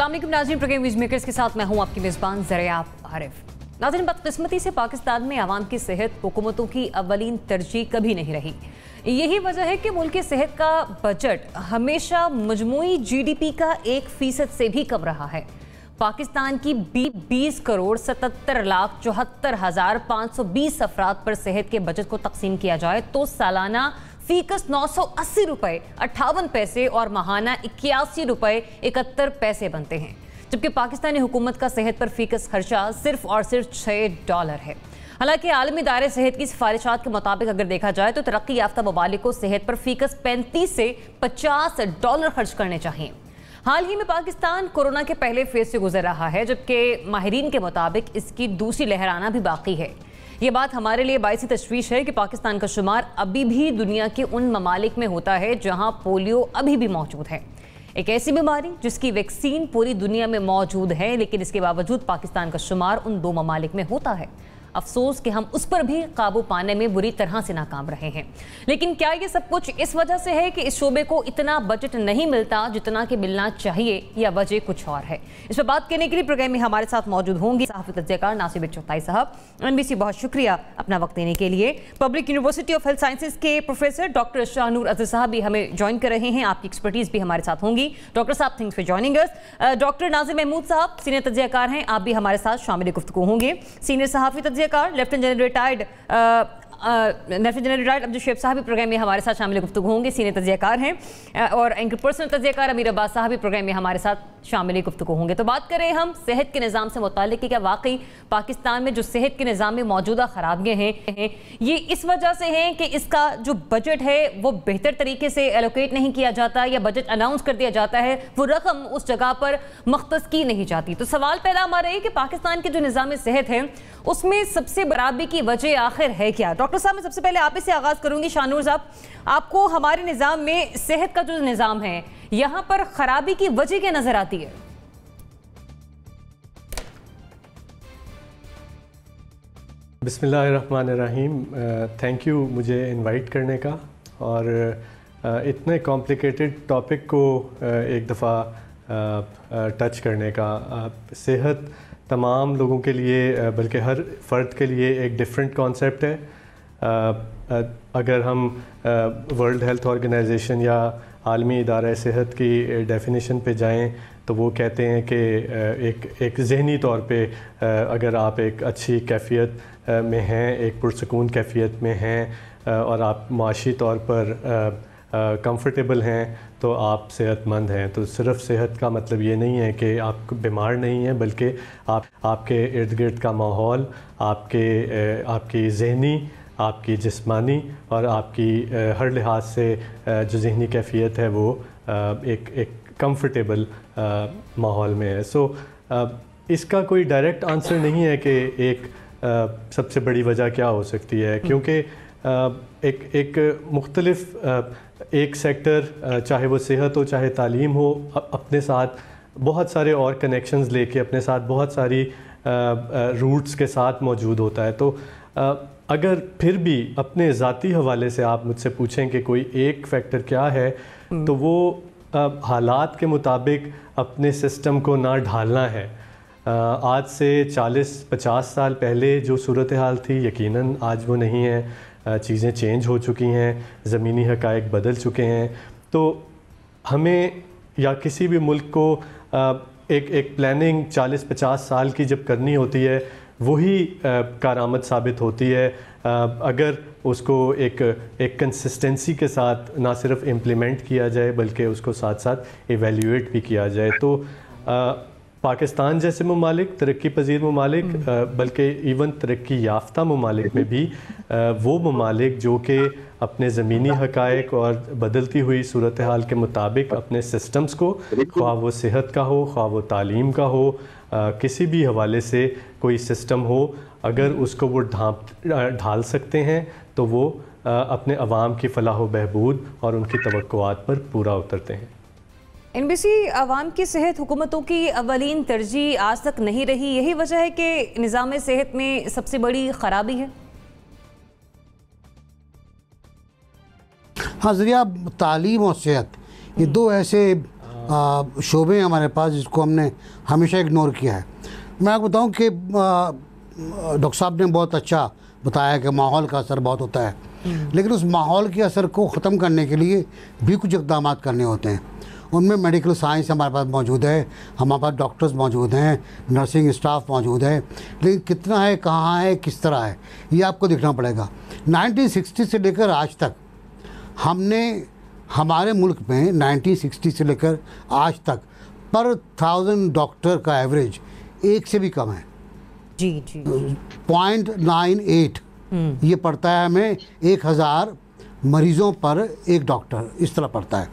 अस्सलाम वालेकुम नाज़रीन, प्रोग्राम न्यूज़ मेकर्स के साथ मैं हूं आपकी मेज़बान ज़रिया आरिफ। नाज़रीन, बदकिस्मती से पाकिस्तान में आवाम की सेहत हुकूमतों की अव्वलीन तरजीह कभी नहीं रही। यही वजह है कि मुल्क की सेहत का बजट हमेशा मजमूई GDP का 1% से भी कम रहा है। पाकिस्तान की 20 करोड़ 77,74,520 अफराद पर सेहत के बजट को तकसीम किया जाए तो सालाना फीकस 980 रुपये 58 पैसे और माहाना 81 रुपये 71 पैसे बनते हैं, जबकि पाकिस्तानी हुकूमत का सेहत पर फीकस खर्चा सिर्फ और सिर्फ $6 है। हालांकि आलमी दायरे सेहत की सिफारिशात के मुताबिक अगर देखा जाए तो तरक्की याफ्ता ममालिक को सेहत पर फीकस $35 से $50 खर्च करने चाहिए। हाल ही में पाकिस्तान कोरोना के पहले फेज से गुजर रहा है, जबकि माहिरीन के मुताबिक इसकी दूसरी लहर आना भी बाकी है। ये बात हमारे लिए बाइसी तशवीश है कि पाकिस्तान का शुमार अभी भी दुनिया के उन ममालिक में होता है जहां पोलियो अभी भी मौजूद है, एक ऐसी बीमारी जिसकी वैक्सीन पूरी दुनिया में मौजूद है, लेकिन इसके बावजूद पाकिस्तान का शुमार उन दो ममालिक में होता है। अफसोस कि हम उस पर भी काबू पाने में बुरी तरह से नाकाम रहे हैं। लेकिन क्या ये सब कुछ इस वजह से है कि इस शोबे को इतना बजट नहीं मिलता जितना कि मिलना चाहिए, या वजह कुछ और है? इस पर बात करने के लिए प्रोग्राम में हमारे साथ मौजूद होंगे सहाफ़ी तज्ज़ियाकार नासिर चौथाई साहब। NBC बहुत शुक्रिया अपना वक्त देने के लिए। Public university of health sciences के प्रोफेसर डॉक्टर शाहनूर अज़हर साहब भी हमें ज्वाइन कर रहे हैं, आपकी एक्सपर्टीज़ भी हमारे साथ होंगी। डॉक्टर साहब, thanks for joining us. Doctor Nazir Mahmood साहब सीनियर तज्ज़ियाकार हैं, आप भी हमारे साथ शामिल गुफ्तगू होंगे। सीनियर सहाफ़ी तज्ज़ियाकार लेफ्टिनेंट जनरल रिटायर्ड अब्दुल शेब साहब भी प्रोग्राम में हमारे साथ शामिल गुफ्तगू होंगे, सीनियर तज्ज़ियाकार हैं। और एंकर पर्सनल तज्ज़ियाकार अमीर अब्बास साहब भी प्रोग्राम में हमारे साथ शामिल गुफ्तगू होंगे। तो बात करें हम सेहत के निज़ाम से मुताल्लिक़ कि क्या वाकई पाकिस्तान में जो सेहत के निज़ाम में मौजूदा खराबियाँ हैं ये इस वजह से हैं कि इसका जो बजट है वो बेहतर तरीके से एलोकेट नहीं किया जाता, या बजट अनाउंस कर दिया जाता है, वो रकम उस जगह पर मख्तस की नहीं जाती। तो सवाल पहला हमारा है कि पाकिस्तान के जो निज़ाम सेहत है उसमें सबसे बराबरी की वजह आखिर है क्या? डॉक्टर साहब, मैं सबसे पहले आप ही से आगाज़ करूंगी। शाहनूर साहब, आपको हमारे निज़ाम में सेहत का जो निज़ाम है यहाँ पर खराबी की वजह क्या नजर आती है? बिस्मिल्लाहिर्रहमानिर्रहीम। थैंक यू मुझे इनवाइट करने का, और इतने कॉम्प्लिकेटेड टॉपिक को एक दफ़ा टच करने का। सेहत तमाम लोगों के लिए, बल्कि हर फ़र्द के लिए एक डिफरेंट कॉन्सेप्ट है। अगर हम वर्ल्ड हेल्थ ऑर्गेनाइजेशन या आलमी इदारा सेहत की डेफिनेशन पे जाएं तो वो कहते हैं कि एक ज़हनी तौर पे अगर आप एक अच्छी कैफियत में हैं, एक पुरसकून कैफियत में हैं और आप माशी तौर पर कंफर्टेबल हैं तो आप सेहतमंद हैं। तो सिर्फ़ सेहत का मतलब ये नहीं है कि आप बीमार नहीं हैं, बल्कि आपके इर्द गिर्द का माहौल, आपकी ज़हनी, आपकी जिस्मानी और आपकी हर लिहाज से जो ज़हनी कैफियत है वो एक कंफर्टेबल माहौल में है। सो इसका कोई डायरेक्ट आंसर नहीं है कि एक सबसे बड़ी वजह क्या हो सकती है, क्योंकि एक मुख्तलिफ एक सेक्टर, चाहे वो सेहत हो चाहे तालीम हो, अपने साथ बहुत सारे और कनेक्शंस लेके अपने साथ बहुत सारी रूट्स के साथ मौजूद होता है। तो अगर फिर भी अपने ज़ाती हवाले से आप मुझसे पूछें कि कोई एक फैक्टर क्या है, तो वो हालात के मुताबिक अपने सिस्टम को ना ढालना है। आज से 40-50 साल पहले जो सूरत हाल थी यकीनन आज वो नहीं है। चीज़ें चेंज हो चुकी हैं, ज़मीनी हक़ाइक़ बदल चुके हैं। तो हमें या किसी भी मुल्क को एक प्लानिंग 40-50 साल की जब करनी होती है, वही कारआमद साबित होती है अगर उसको एक कंसिस्टेंसी के साथ ना सिर्फ इम्प्लीमेंट किया जाए बल्कि उसको साथ साथ एवेल्यूएट भी किया जाए। तो पाकिस्तान जैसे ममालिक, तरक्की पजीर ममालिक, बल्कि इवन तरक्की याफ्ता ममालिक में भी वो ममालिक जो कि अपने ज़मीनी हक़ाइक़ और बदलती हुई सूरत हाल के मुताबिक अपने सिस्टम्स को, ख्वाह वो सेहत का हो, ख्वाह वो तालीम का हो, किसी भी हवाले से कोई सिस्टम हो, अगर उसको वो ढाल सकते हैं तो वो अपने अवाम की फ़लाह व बहबूद और उनकी तवक्कुआत पर पूरा उतरते हैं। NBC आवाम की सेहत हुकूमतों की अव्वलीन तरजीह आज तक नहीं रही, यही वजह है कि निज़ाम सेहत में सबसे बड़ी खराबी है। हाँ ज़रिया, तालीम और सेहत ये दो ऐसे शोबे हैं हमारे पास जिसको हमने हमेशा इग्नोर किया है। मैं आपको बताऊं कि डॉक्टर साहब ने बहुत अच्छा बताया कि माहौल का असर बहुत होता है, लेकिन उस माहौल के असर को ख़त्म करने के लिए भी कुछ इक़दाम करने होते हैं। उनमें मेडिकल साइंस हमारे पास मौजूद है, हमारे पास डॉक्टर्स मौजूद हैं, नर्सिंग स्टाफ मौजूद है, लेकिन कितना है, कहाँ है, किस तरह है, ये आपको देखना पड़ेगा। 1960 से लेकर आज तक हमने हमारे मुल्क में 1960 से लेकर आज तक पर 1000 डॉक्टर का एवरेज एक से भी कम है। जी जी 0.98 ये पड़ता है हमें 1000 मरीज़ों पर एक डॉक्टर, इस तरह पड़ता है।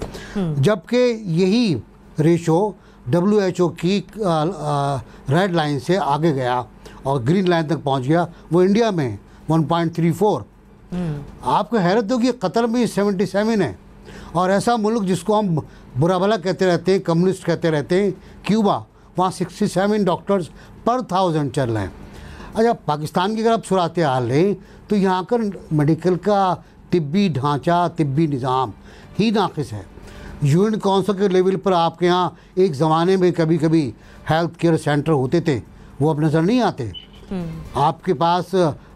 जबकि यही रेशो WHO की रेड लाइन से आगे गया और ग्रीन लाइन तक पहुंच गया, वो इंडिया में 1.34। आपको हैरत होगी, कतर में 77 है। और ऐसा मुल्क जिसको हम बुरा भला कहते रहते हैं, कम्युनिस्ट कहते रहते हैं, क्यूबा, वहाँ 67 डॉक्टर्स पर 1000 चल रहे हैं। अच्छा, पाकिस्तान की अगर आप सूरत हाल लें तो यहाँ का मेडिकल का तिब्बी ढांचा, तिब्बी निज़ाम ही नाक़िस है। यूएन काउंसिल के लेवल पर आपके यहाँ एक ज़माने में कभी कभी हेल्थ केयर सेंटर होते थे, वो अब नज़र नहीं आते। आपके पास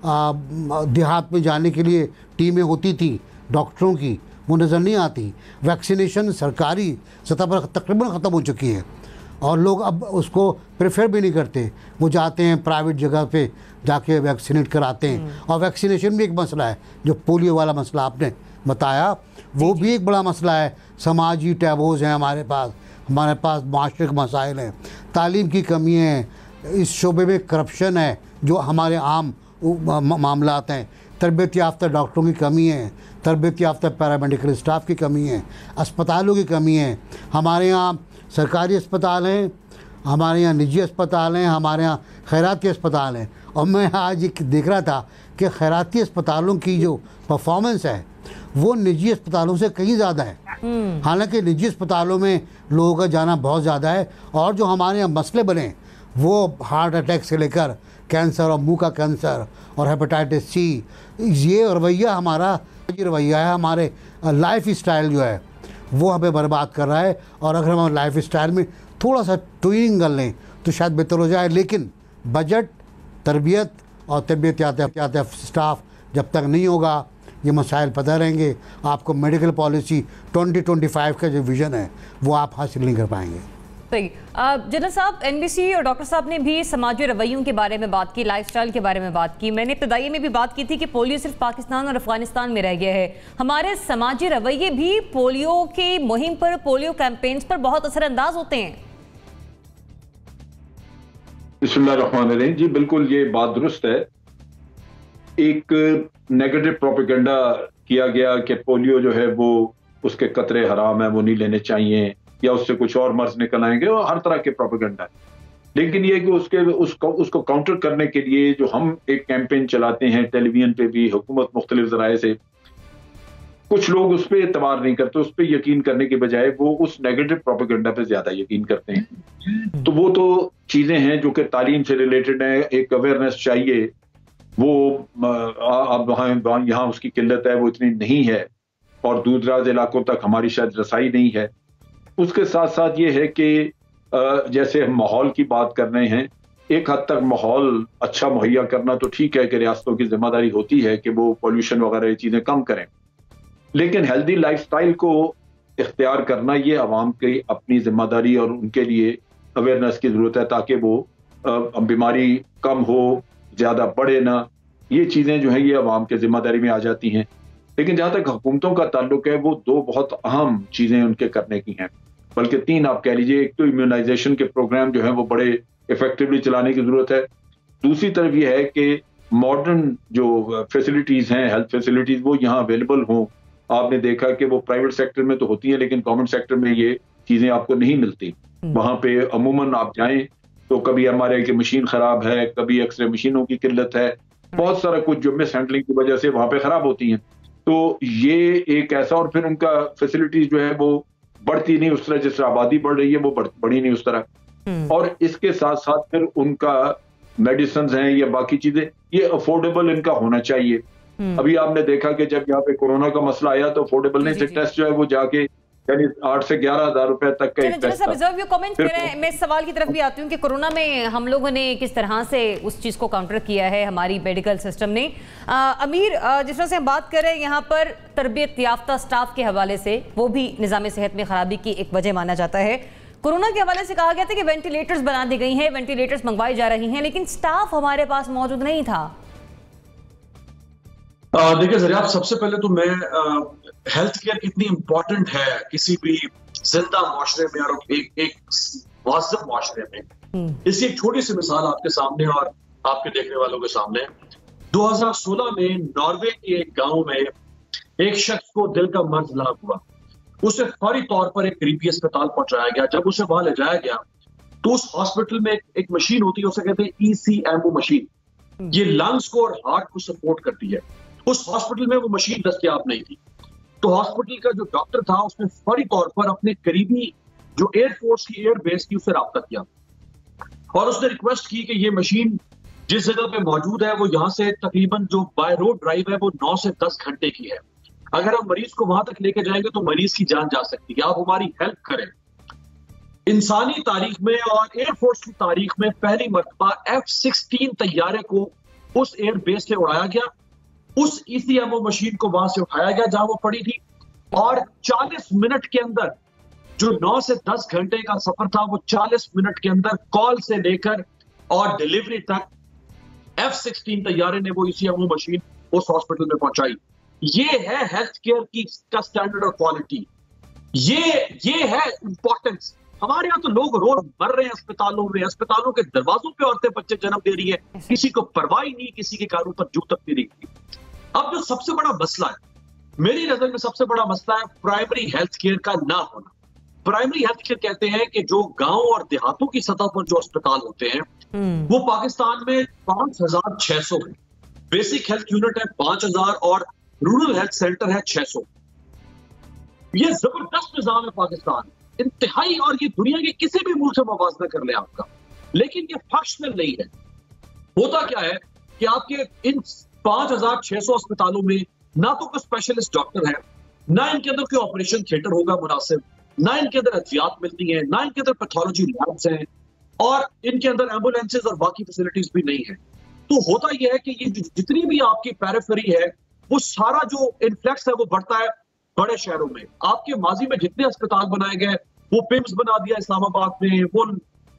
देहात में जाने के लिए टीमें होती थी डॉक्टरों की, वो नज़र नहीं आती। वैक्सीनेशन सरकारी सतह पर तकरीबन ख़त्म हो चुकी है और लोग अब उसको प्रेफर भी नहीं करते, वो जाते हैं प्राइवेट जगह पे जाके वैक्सीनेट कराते हैं। और वैक्सीनेशन भी एक मसला है, जो पोलियो वाला मसला आपने बताया, वो भी एक बड़ा मसला है। समाजी टैबूज़ हैं हमारे पास माशरे के मसाइल हैं, तालीम की कमी है, इस शोबे में करप्शन है जो हमारे आम मामलात हैं, तरबियत याफ्ता डॉक्टरों की कमी है, तरबियत याफ्ता पैरामेडिकल स्टाफ की कमी है, अस्पतालों की कमी है। हमारे यहाँ सरकारी अस्पताल हैं, हमारे यहाँ निजी अस्पताल हैं, हमारे यहाँ खैराती अस्पताल हैं। और मैं आज एक देख रहा था कि खैराती अस्पतालों की जो परफॉर्मेंस है वो निजी अस्पतालों से कहीं ज़्यादा है। हालांकि निजी अस्पतालों में लोगों का जाना बहुत ज़्यादा है, और जो हमारे यहाँ मसले बने वो हार्ट अटैक से लेकर कैंसर और मुंह का कैंसर और हेपेटाइटिस सी, ये रवैया हमारा रवैया है, हमारे लाइफ स्टाइल जो है वो हमें बर्बाद कर रहा है। और अगर हम लाइफ स्टाइल में थोड़ा सा ट्यूनिंग कर लें तो शायद बेहतर हो जाए। लेकिन बजट, तरबियत और तबियत याफ्ता स्टाफ जब तक नहीं होगा, ये मसाइल पता रहेंगे। आपको मेडिकल पॉलिसी 2025 का जो विज़न है वो आप हासिल नहीं कर पाएंगे। सही। जनरल साहब, NBC और डॉक्टर साहब ने भी समाजी रवैयों के बारे में बात की, लाइफस्टाइल के बारे में बात की। मैंने इब्तदाई में भी बात की थी कि पोलियो सिर्फ पाकिस्तान और अफगानिस्तान में रह गया है। हमारे समाजी रवैये भी पोलियो की मुहिम पर, पोलियो कैंपेन्स पर बहुत असरअंदाज होते हैं। बिस्मिल्लाहिर्रहमानिर्रहीम। जी बिल्कुल, ये बात दुरुस्त है। एक नेगेटिव प्रोपेगेंडा किया गया कि पोलियो जो है वो उसके कतरे हराम है, वो नहीं लेने चाहिए, या उससे कुछ और मर्ज निकल आएंगे, और हर तरह के प्रोपेगेंडा है। लेकिन ये कि उसको काउंटर करने के लिए जो हम एक कैंपेन चलाते हैं टेलीविजन पे भी, हुकूमत मुख्तलिफ ज़राए से, कुछ लोग उस पर एतबार नहीं करते, उस पर यकीन करने के बजाय वो उस नेगेटिव प्रोपेगेंडा पे ज्यादा यकीन करते हैं। तो वो तो चीजें हैं जो कि तालीम से रिलेटेड है, एक अवेयरनेस चाहिए, वो अब यहाँ उसकी किल्लत है, वो इतनी नहीं है, और दूर दराज इलाकों तक हमारी शायद रसाई नहीं है। उसके साथ साथ ये है कि जैसे हम माहौल की बात कर रहे हैं, एक हद तक माहौल अच्छा मुहैया करना तो ठीक है कि रियासतों की जिम्मेदारी होती है कि वो पॉल्यूशन वगैरह ये चीजें कम करें, लेकिन हेल्दी लाइफस्टाइल को इख्तियार करना ये अवाम की अपनी जिम्मेदारी और उनके लिए अवेयरनेस की जरूरत है, ताकि वो बीमारी कम हो, ज्यादा बढ़े ना। ये चीजें जो है ये अवाम के जिम्मेदारी में आ जाती हैं। लेकिन जहां तक हुकूमतों का ताल्लुक है, वो दो बहुत अहम चीजें उनके करने की हैं, बल्कि तीन आप कह लीजिए। एक तो इम्यूनाइजेशन के प्रोग्राम जो है वो बड़े इफेक्टिवली चलाने की जरूरत है। दूसरी तरफ ये है कि मॉडर्न जो फैसिलिटीज हैं, हेल्थ फैसिलिटीज, वो यहाँ अवेलेबल हों। आपने देखा कि वो प्राइवेट सेक्टर में तो होती हैं, लेकिन गवर्नमेंट सेक्टर में ये चीजें आपको नहीं मिलती। वहां पे अमूमन आप जाएं तो कभी MRI की मशीन खराब है, कभी एक्सरे मशीनों की किल्लत है, बहुत सारा कुछ जो मिस हैंडलिंग की वजह से वहां पे खराब होती हैं। तो ये एक ऐसा, और फिर उनका फैसिलिटीज जो है वो बढ़ती नहीं उस तरह, जिस तरह आबादी बढ़ रही है वो बढ़ी नहीं उस तरह। और इसके साथ साथ फिर उनका मेडिसिन हैं या बाकी चीजें, ये अफोर्डेबल इनका होना चाहिए। अभी आपने देखा कि जब यहाँ पे कोरोना का मसला आया तो अफोर्डेबल नहीं थे टेस्ट जो है वो जाके यानी 8 से 11,000 रुपए तक का एक टेस्ट था। मैं इस सवाल की तरफ भी आती हूँ कि कोरोना में हम लोगों ने किस तरह से उस चीज को काउंटर किया है हमारी मेडिकल सिस्टम ने। अमीर, जिस तरह से हम बात कर रहे हैं यहाँ पर तरबियत याफ्ता स्टाफ के हवाले से, वो भी निज़ाम सेहत में खराबी की एक वजह माना जाता है। कोरोना के हवाले से कहा गया था कि वेंटिलेटर्स बना दी गई हैं, वेंटिलेटर्स मंगवाई जा रही हैं, लेकिन स्टाफ हमारे पास मौजूद नहीं था। देखिए जरिया, सबसे पहले तो मैं हेल्थ केयर कितनी इंपॉर्टेंट है किसी भी जिंदा माशरे में और एक वाज़िब माशरे में, इसकी एक छोटी सी मिसाल आपके सामने और आपके देखने वालों के सामने। 2016 में नॉर्वे के एक गांव में एक शख्स को दिल का मर्ज लाग हुआ। उसे फौरी तौर पर एक करीबी अस्पताल पहुंचाया गया। जब उसे वहां ले जाया गया तो उस हॉस्पिटल में एक मशीन होती है, उसे कहते हैं ECMO मशीन। ये लंग्स को और हार्ट को सपोर्ट करती है। उस हॉस्पिटल में वो मशीन दस्तयाब नहीं थी, तो हॉस्पिटल का जो डॉक्टर था उसने फौरी तौर पर अपने करीबी जो एयरफोर्स की एयर बेस की उससे राब्ता किया और उसने रिक्वेस्ट की कि ये मशीन जिस जगह पे मौजूद है वो यहाँ से तकरीबन जो बाय रोड ड्राइव है वो 9 से 10 घंटे की है। अगर हम मरीज को वहां तक लेके जाएंगे तो मरीज की जान जा सकती है। आप हमारी हेल्प करें। इंसानी तारीख में और एयरफोर्स की तारीख में पहली मर्तबा F-16 तैयारे को उस एयर बेस से उड़ाया गया। उस ECMO मशीन को वहां से उठाया गया जहां वो पड़ी थी और 40 मिनट के अंदर, जो 9 से 10 घंटे का सफर था, वो 40 मिनट के अंदर कॉल से लेकर और डिलीवरी तक F-16 तैयारे ने वो ECMO मशीन उस हॉस्पिटल में पहुंचाई। ये है हेल्थ केयर की का स्टैंडर्ड और क्वालिटी। ये है इंपॉर्टेंस। हमारे यहाँ तो लोग रोज मर रहे हैं अस्पतालों में, अस्पतालों के दरवाजों पे औरतें बच्चे जन्म दे रही है, किसी को परवाह ही नहीं, किसी के कानों पर जू तक नहीं रही। अब जो सबसे बड़ा मसला है, मेरी नजर में सबसे बड़ा मसला है प्राइमरी हेल्थ केयर का ना होना। प्राइमरी हेल्थ केयर कहते हैं कि जो गांव और देहातों की सतह पर जो अस्पताल होते हैं वो पाकिस्तान में 5,600 है। बेसिक हेल्थ यूनिट है 5,000 और रूरल हेल्थ सेंटर है 600। ये जबरदस्त निजाम है पाकिस्तान, इंतहाई, और ये दुनिया के किसी भी मुल्क से मुवाजना कर ले आपका, लेकिन ये फंक्शनल नहीं है। होता क्या है कि आपके इन 5,600 अस्पतालों में ना तो कोई स्पेशलिस्ट डॉक्टर है, ना इनके अंदर कोई ऑपरेशन थिएटर होगा मुनासिब, ना इनके अंदर अद्वियात मिलती हैं, ना इनके अंदर पैथोलॉजी लैब्स हैं, और इनके अंदर एम्बुलेंसेज और बाकी फैसिलिटीज भी नहीं है। तो होता यह है कि ये जितनी भी आपकी पेरिफेरी है वो सारा जो इन्फ्लक्स है वो बढ़ता है बड़े शहरों में। आपके माजी में जितने अस्पताल बनाए गए, वो पिम्स बना दिया इस्लामाबाद में, वो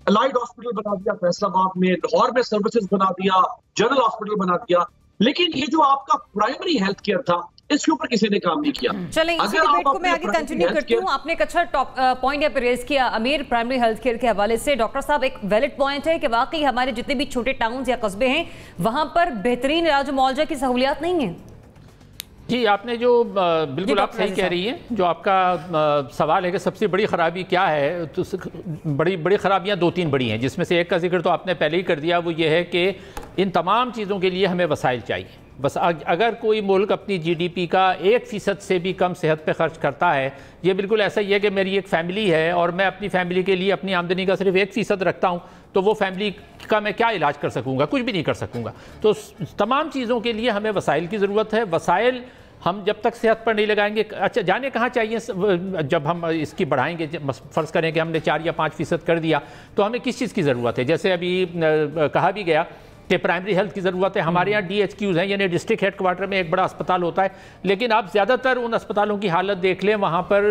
अलाइड हॉस्पिटल बना दिया फैसलाबाद में, लाहौर में सर्विसेज बना दिया, जनरल हॉस्पिटल बना दिया, लेकिन ये जो आपका प्राइमरी हेल्थ केयर था इसके ऊपर किसी ने काम नहीं किया। चलें, इसी डिबेट को मैं आगे कंटिन्यू करती हूँ। आपने एक अच्छा पॉइंट यहाँ पे रेज किया अमीर, प्राइमरी हेल्थ केयर के हवाले से। डॉक्टर साहब, एक वैलिड पॉइंट है कि वाकई हमारे जितने भी छोटे टाउन्स या कस्बे हैं वहां पर बेहतरीन इलाज मुआवजा की सहूलियात नहीं है। जी, आपने जो बिल्कुल आप सही कह रही हैं। जो आपका सवाल है कि सबसे बड़ी खराबी क्या है, तो बड़ी खराबियां 2-3 बड़ी हैं, जिसमें से एक का जिक्र तो आपने पहले ही कर दिया। वो ये है कि इन तमाम चीज़ों के लिए हमें वसाइल चाहिए। बस अगर कोई मुल्क अपनी GDP का 1% से भी कम सेहत पे खर्च करता है, ये बिल्कुल ऐसा ही है कि मेरी एक फ़ैमिली है और मैं अपनी फ़ैमिली के लिए अपनी आमदनी का सिर्फ 1% रखता हूँ, तो वो फैमिली का मैं क्या इलाज कर सकूँगा? कुछ भी नहीं कर सकूँगा। तो तमाम चीज़ों के लिए हमें वसाइल की ज़रूरत है। वसाइल हम जब तक सेहत पर नहीं लगाएंगे, अच्छा जाने कहाँ चाहिए, जब हम इसकी बढ़ाएंगे, फ़र्ज़ करें कि हमने 4 या 5% कर दिया, तो हमें किस चीज़ की ज़रूरत है? जैसे अभी कहा भी गया कि प्राइमरी हेल्थ की ज़रूरत है। हमारे यहाँ DHQs हैं, यानी डिस्ट्रिक्ट हेडक्वार्टर में एक बड़ा अस्पताल होता है, लेकिन आप ज़्यादातर उन अस्पतालों की हालत देख लें, वहाँ पर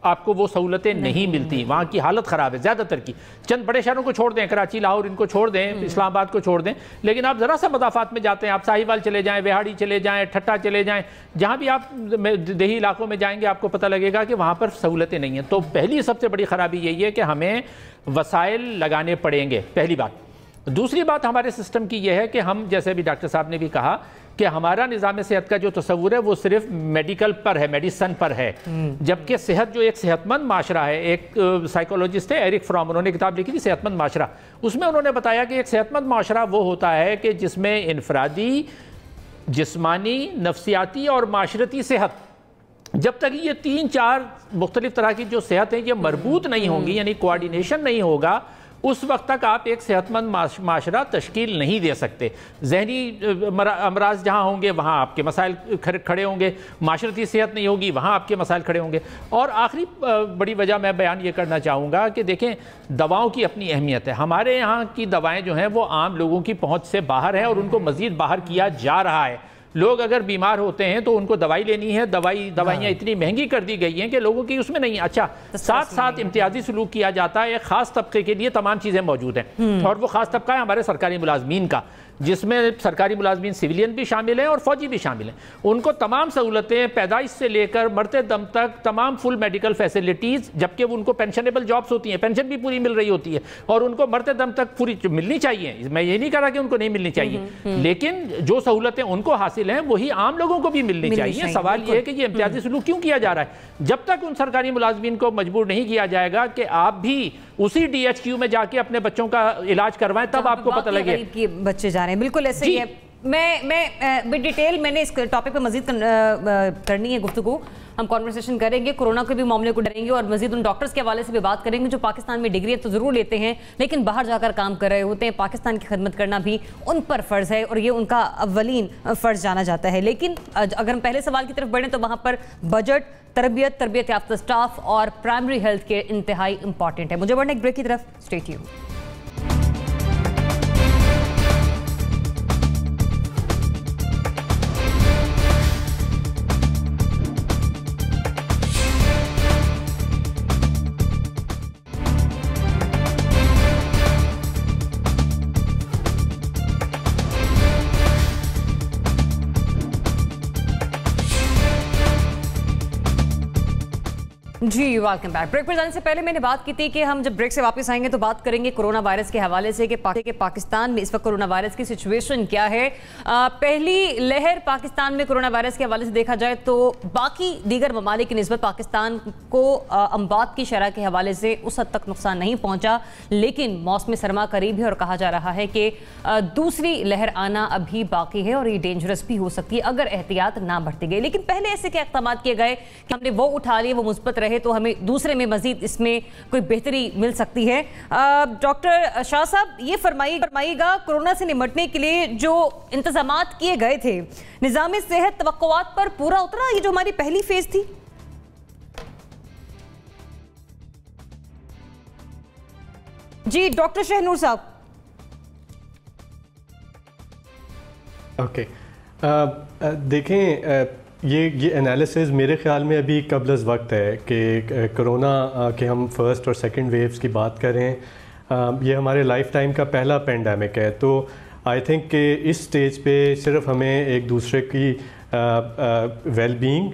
आपको वो सहूलतें नहीं मिलती। वहाँ की हालत ख़राब है ज़्यादातर की। चंद बड़े शहरों को छोड़ दें, कराची, लाहौर, इनको छोड़ दें, इस्लामाबाद को छोड़ दें, लेकिन आप ज़रा सा मदाफ़ात में जाते हैं, आप साहिवाल चले जाएँ, वेहाड़ी चले जाएँ, ठट्टा चले जाएँ, जहाँ भी आप देही इलाकों में जाएंगे आपको पता लगेगा कि वहाँ पर सहूलतें नहीं हैं। तो पहली सबसे बड़ी ख़राबी यही है कि हमें वसाइल लगाने पड़ेंगे, पहली बात। दूसरी बात हमारे सिस्टम की यह है कि हम, जैसे अभी डॉक्टर साहब ने भी कहा, कि हमारा निज़ाम सेहत का जो तस्वुर है वो सिर्फ मेडिकल पर है, मेडिसन पर है, जबकि सेहत जो एक सेहतमंद माशरा है। एक साइकोलॉजिस्ट है एरिक फ्रॉम, उन्होंने किताब लिखी थी सेहतमंद माशरा। उसमें उन्होंने बताया कि एक सेहतमंद माशरा वो होता है कि जिसमें इनफरादी, जिस्मानी, नफ्सियाती और माशरती सेहत, जब तक ये 3-4 मुख्तलिफ तरह की जो सेहत है ये मरबूत नहीं होंगी, यानी कोऑर्डिनेशन नहीं होगा, उस वक्त तक आप एक सेहतमंद माशरा तश्कील नहीं दे सकते। जहनी अमराज जहाँ होंगे वहाँ आपके मसाइल खड़े होंगे, माशरती सेहत नहीं होगी वहाँ आपके मसाइल खड़े होंगे। और आखिरी बड़ी वजह मैं बयान ये करना चाहूँगा कि देखें, दवाओं की अपनी अहमियत है। हमारे यहाँ की दवाएँ जो हैं वो आम लोगों की पहुँच से बाहर है और उनको मज़ीद बाहर किया जा रहा है। लोग अगर बीमार होते हैं तो उनको दवाई लेनी है, दवाइयाँ इतनी महंगी कर दी गई हैं कि लोगों की उसमें नहीं। अच्छा, साथ साथ इम्तियाजी सलूक किया जाता है, एक ख़ास तबके के लिए तमाम चीज़ें मौजूद हैं और वो ख़ास तबका है हमारे सरकारी मुलाजमीन का, जिसमें सरकारी मुलाजमीन सिविलियन भी शामिल हैं और फौजी भी शामिल हैं। उनको तमाम सहूलतें पैदाइश से लेकर मरते दम तक तमाम फुल मेडिकल फैसिलिटीज़, जबकि उनको पेंशनेबल जॉब्स होती हैं, पेंशन भी पूरी मिल रही होती है और उनको मरते दम तक पूरी मिलनी चाहिए। मैं ये नहीं कह रहा कि उनको नहीं मिलनी चाहिए, लेकिन जो सहूलतें उनको हासिल हैं वही आम लोगों को भी मिलनी चाहिए। सवाल ये है कि ये इम्तियाजी सलूक क्यों किया जा रहा है? जब तक उन सरकारी मुलाजमीन को मजबूर नहीं किया जाएगा कि आप भी उसी DHQ में जाके अपने बच्चों का इलाज करवाएं, तब आपको पता लगे कि बच्चे जा रहे हैं। बिल्कुल ऐसे ही है। मैं डिटेल मैंने इस टॉपिक पे मजीद करनी है गुफ्तगू, हम कॉन्वर्सेशन करेंगे, कोरोना के भी मामले को डरेंगे और मजीद उन डॉक्टर्स के हवाले से भी बात करेंगे जो पाकिस्तान में डिग्री तो ज़रूर लेते हैं लेकिन बाहर जाकर काम कर रहे होते हैं। पाकिस्तान की खिदमत करना भी उन पर फ़र्ज़ है और ये उनका अव्वलीन फ़र्ज़ जाना जाता है। लेकिन अगर हम पहले सवाल की तरफ बढ़ें तो वहाँ पर बजट, तरबियत याफ्ता स्टाफ और प्राइमरी हेल्थ केयर इंतहाई इंपॉर्टेंट है। मुझे बढ़ना एक ब्रेक की तरफ, स्टे ट्यून्ड। जी वेलकम बैक। ब्रेक पर जाने से पहले मैंने बात की थी कि हम जब ब्रेक से वापस आएंगे तो बात करेंगे कोरोना वायरस के हवाले से कि पाकिस्तान में इस वक्त कोरोना वायरस की सिचुएशन क्या है। पहली लहर पाकिस्तान में कोरोना वायरस के हवाले से देखा जाए तो बाकी दीगर ममालिक की निस्बत पाकिस्तान को अमवात की शरह के हवाले से उस हद तक नुकसान नहीं पहुंचा, लेकिन मौसम सरमा करीब है और कहा जा रहा है कि दूसरी लहर आना अभी बाकी है और ये डेंजरस भी हो सकती है अगर एहतियात ना बरती गई। लेकिन पहले ऐसे क्या इक़दाम किए गए कि हमने वो उठा लिए, वो मुस्बत रहे तो हमें दूसरे में मजीद इसमें कोई बेहतरी मिल सकती है। डॉक्टर शाह साहब ये फरमाइएगा, कोरोना से निपटने के लिए जो इंतजामात किए गए थे, निज़ाम सेहत तवक्कुआत पर पूरा उतरा? ये जो हमारी पहली फेज थी। जी डॉक्टर शहनूर साहब। ओके, देखें, ये एनालिसिस मेरे ख़्याल में अभी कबल वक्त है कि कोरोना के हम फर्स्ट और सेकंड वेव्स की बात करें। ये हमारे लाइफ टाइम का पहला पेंडेमिक है, तो आई थिंक कि इस स्टेज पे सिर्फ हमें एक दूसरे की वेल बीइंग,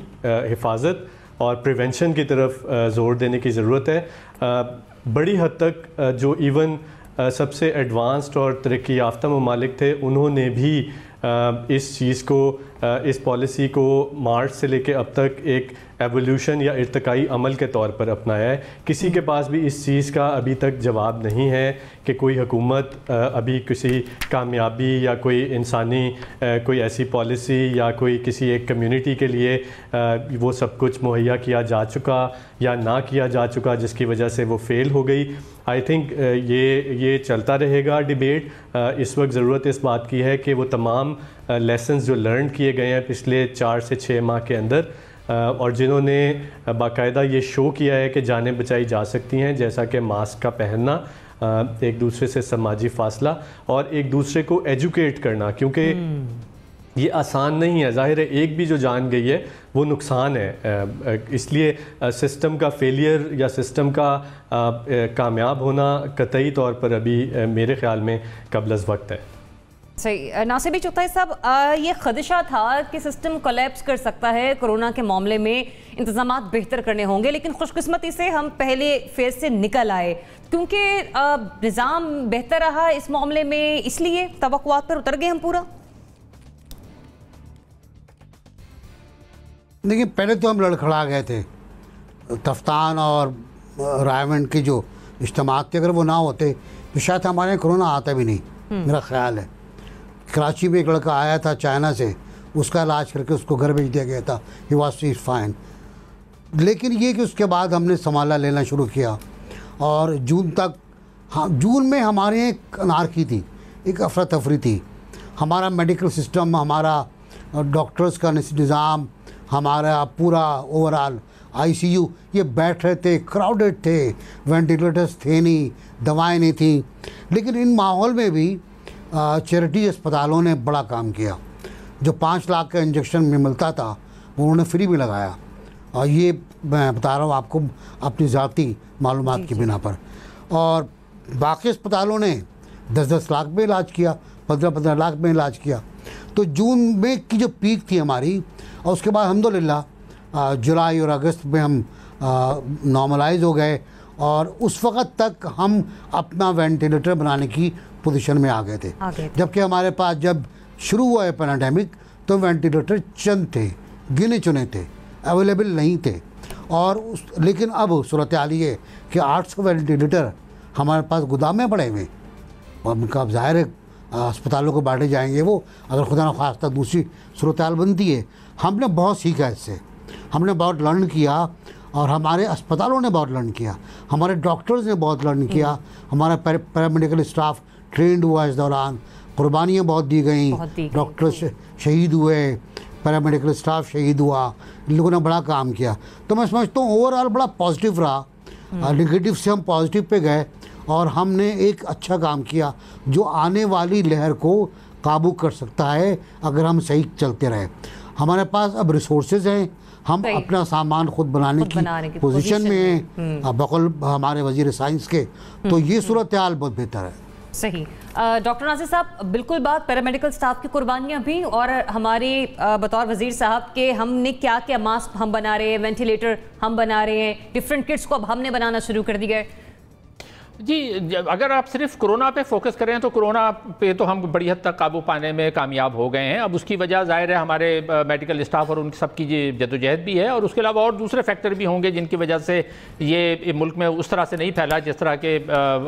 हिफाजत और प्रिवेंशन की तरफ ज़ोर देने की ज़रूरत है। बड़ी हद तक जो इवन सबसे एडवांस्ड और तरक्की याफ्ता ममालिक थे उन्होंने भी इस चीज़ को, इस पॉलिसी को मार्च से लेकर अब तक एक एवोल्यूशन या इर्तिकाई अमल के तौर पर अपनाया है। किसी के पास भी इस चीज़ का अभी तक जवाब नहीं है कि कोई हुकूमत अभी किसी कामयाबी या कोई इंसानी कोई ऐसी पॉलिसी या कोई किसी एक कम्युनिटी के लिए वो सब कुछ मुहैया किया जा चुका या ना किया जा चुका जिसकी वजह से वो फेल हो गई। आई थिंक ये चलता रहेगा डिबेट। इस वक्त ज़रूरत इस बात की है कि वो तमाम लेसन्स जो लर्न किए गए हैं पिछले 4 से 6 माह के अंदर और जिन्होंने बाकायदा ये शो किया है कि जानें बचाई जा सकती हैं, जैसा कि मास्क का पहनना, एक दूसरे से समाजी फासला और एक दूसरे को एजुकेट करना, क्योंकि ये आसान नहीं है। ज़ाहिर है एक भी जो जान गई है वो नुकसान है, इसलिए सिस्टम का फेलियर या सिस्टम का कामयाब होना कतई तौर पर अभी मेरे ख्याल में कबल वक्त है। सही। नासिर चौथाई साहब, ये खदशा था कि सिस्टम कोलैप्स कर सकता है, कोरोना के मामले में इंतजामात बेहतर करने होंगे, लेकिन खुशकिस्मती से हम पहले फेज से निकल आए क्योंकि निज़ाम बेहतर रहा इस मामले में, इसलिए तवक्कुआत पर उतर गए हम पूरा। देखिए, पहले तो हम लड़खड़ा गए थे। तफ्तान और रायवंड के जो इज्तिमात थे, अगर वो ना होते तो शायद हमारे यहाँ कोरोना आता भी नहीं, मेरा ख्याल है। कराची में एक लड़का आया था चाइना से, उसका इलाज करके उसको घर भेज दिया गया था, ही वाज फाइन। लेकिन ये कि उसके बाद हमने संभाला लेना शुरू किया और जून तक हाँ, जून में हमारे यहाँ एक अनारकी थी, एक अफरा तफरी थी। हमारा मेडिकल सिस्टम, हमारा डॉक्टर्स का निज़ाम, हमारा पूरा ओवरऑल आईसीयू, ये बैठ रहे थे, क्राउडेड थे, वेंटिलेटर्स थे नहीं, दवाएं नहीं थी। लेकिन इन माहौल में भी चैरिटी अस्पतालों ने बड़ा काम किया। जो 5 लाख का इंजेक्शन में मिलता था उन्होंने फ्री में लगाया, और ये मैं बता रहा हूँ आपको अपनी ज़ाती मालूमात की बिना पर। और बाकी अस्पतालों ने 10-10 लाख में इलाज किया, 15-15 लाख में इलाज किया। तो जून में की जो पीक थी हमारी, और उसके बाद अल्हम्दुलिल्लाह जुलाई और अगस्त में हम नॉर्मलाइज हो गए, और उस वक़्त तक हम अपना वेंटिलेटर बनाने की पोजीशन में आ गए थे। जबकि हमारे पास जब शुरू हुआ है पैंडेमिक तो वेंटिलेटर चंद थे, गिने चुने थे, अवेलेबल नहीं थे। और लेकिन अब सूरत हाल ये कि 800 वेंटिलेटर हमारे पास गोदाम में पड़े हुए, और उनका अब ज़ाहिर है अस्पतालों को बांटे जाएंगे वो, अगर खुदा न खास्ता दूसरी सूरत हाल बनती है। हमने बहुत सीखा इससे, हमने बहुत लर्न किया, और हमारे अस्पतालों ने बहुत लर्न किया, हमारे डॉक्टर्स ने बहुत लर्न किया, हमारा पैरामेडिकल स्टाफ ट्रेंड हुआ इस दौरान, कुर्बानियाँ बहुत दी गई, डॉक्टर्स शहीद हुए, पैरामेडिकल स्टाफ शहीद हुआ, इन लोगों ने बड़ा काम किया। तो मैं समझता हूँ ओवरऑल बड़ा पॉजिटिव रहा, नेगेटिव से हम पॉजिटिव पे गए, और हमने एक अच्छा काम किया जो आने वाली लहर को काबू कर सकता है अगर हम सही चलते रहे। हमारे पास अब रिसोर्सेज हैं, हम अपना सामान खुद बनाने की पोजीशन में हैं, बकौल हमारे वजीर साइंस के। तो ये सूरत हाल बहुत बेहतर है। सही। डॉक्टर नासिर साहब, बिल्कुल बात पैरामेडिकल स्टाफ की कुर्बानियां भी, और हमारे बतौर वजीर साहब के हमने क्या क्या मास्क हम बना रहे हैं, वेंटिलेटर हम बना रहे हैं, डिफरेंट किट्स को अब हमने बनाना शुरू कर दिया है। जी, अगर आप सिर्फ कोरोना पे फोकस करें तो कोरोना पे तो हम बड़ी हद तक काबू पाने में कामयाब हो गए हैं। अब उसकी वजह ज़ाहिर है हमारे मेडिकल स्टाफ और उन सबकी जदोजहद भी है, और उसके अलावा और दूसरे फैक्टर भी होंगे जिनकी वजह से ये मुल्क में उस तरह से नहीं फैला जिस तरह के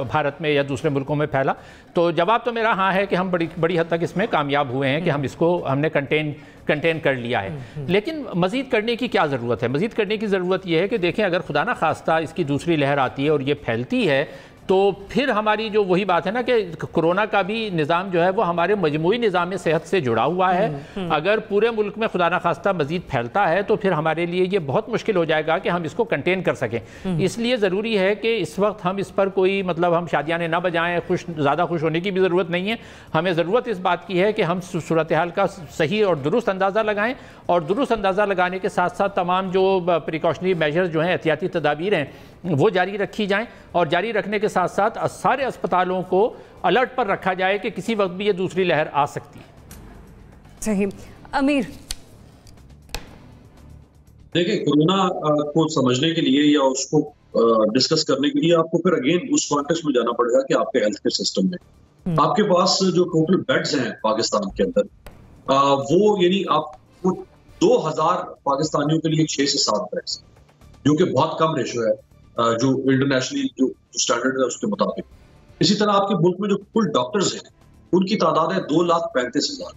भारत में या दूसरे मुल्कों में फैला। तो जवाब तो मेरा हाँ है कि हम बड़ी हद तक इसमें कामयाब हुए हैं कि हमने कंटेन कर लिया है। लेकिन मज़ीद करने की क्या ज़रूरत है? मज़ीद करने की ज़रूरत यह है कि देखें, अगर खुदा ना खास्ता इसकी दूसरी लहर आती है और ये फैलती है, तो फिर हमारी जो वही बात है ना कि कोरोना का भी निज़ाम जो है वो हमारे मजमूई निज़ाम सेहत से जुड़ा हुआ है। अगर पूरे मुल्क में खुदा ना खास्ता मजीद फैलता है तो फिर हमारे लिए ये बहुत मुश्किल हो जाएगा कि हम इसको कंटेन कर सकें। इसलिए ज़रूरी है कि इस वक्त हम इस पर कोई हम शादियाने ना बजाएं, ज़्यादा खुश होने की भी ज़रूरत नहीं है। हमें ज़रूरत इस बात की है कि हम सूरत हाल का सही और दुरुस्त अंदाज़ा लगाएं, और दुरुस्त अंदाज़ा लगाने के साथ साथ तमाम जो प्रिकॉशनरी मेजर्स जो हैं, एहतियाती तदाबीर हैं, वो जारी रखी जाएं, और जारी रखने के साथ साथ सारे अस्पतालों को अलर्ट पर रखा जाए कि किसी वक्त भी ये दूसरी लहर आ सकती है। सही। अमीर, देखिए, कोरोना को समझने के लिए या उसको डिस्कस करने के लिए आपको फिर अगेन उस कॉन्टेक्स्ट में जाना पड़ेगा कि आपके हेल्थ केयर सिस्टम में आपके पास जो टोटल बेड्स हैं पाकिस्तान के अंदर, वो यानी आपको 2000 पाकिस्तानियों के लिए 6 से 7 बेड्स, जो कि बहुत कम रेशो है जो इंटरनेशनली जो स्टैंडर्ड है उसके मुताबिक। इसी तरह आपके मुल्क में जो कुल डॉक्टर्स हैं उनकी तादाद है 2,35,000,